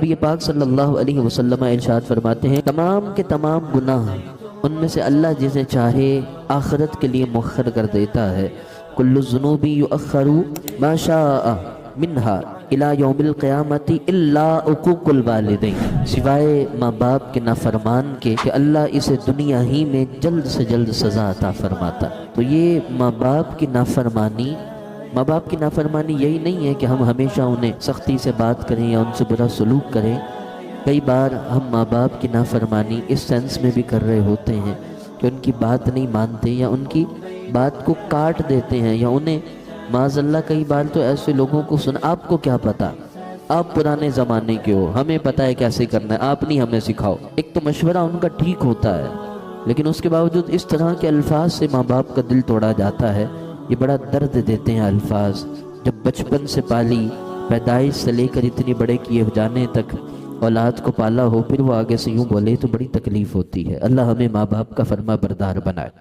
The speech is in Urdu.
نبی پاک صلی اللہ علیہ وسلم ارشاد فرماتے ہیں تمام کے تمام گناہ ان میں سے اللہ جسے چاہے آخرت کے لیے مؤخر کر دیتا ہے۔ کل الذنوب یؤخر ما شاء منہا الی یوم القیامت الا عقوق الوالدین، سوائے ماں باپ کے نافرمان کے کہ اللہ اسے دنیا ہی میں جلد سے جلد سزا عطا فرماتا۔ تو یہ ماں باپ کی نافرمانی یہی نہیں ہے کہ ہم ہمیشہ انہیں سختی سے بات کریں یا ان سے برا سلوک کریں۔ کئی بار ہم ماں باپ کی نافرمانی اس سینس میں بھی کر رہے ہوتے ہیں کہ ان کی بات نہیں مانتے یا ان کی بات کو کاٹ دیتے ہیں، یا انہیں معاذ اللہ کئی بار تو ایسے لوگوں کو آپ کو کیا پتا، آپ پرانے زمانے کے ہو، ہمیں پتہ ہے کیسے کرنا ہے، آپ نہیں ہمیں سکھاؤ۔ ایک تو مشورہ ان کا ٹھیک ہوتا ہے، لیکن اس کے باوجود اس طرح کے الفاظ سے ماں باپ کا دل توڑا جاتا ہے۔ یہ بڑا درد دیتے ہیں الفاظ، جب بچپن سے پالی، پیدائش سے لے کر اتنی بڑے کیے جانے تک اولاد کو پالا ہو، پھر وہ آگے سے یوں بولے تو بڑی تکلیف ہوتی ہے۔ اللہ ہمیں ماں باپ کا فرما بردار بنائے۔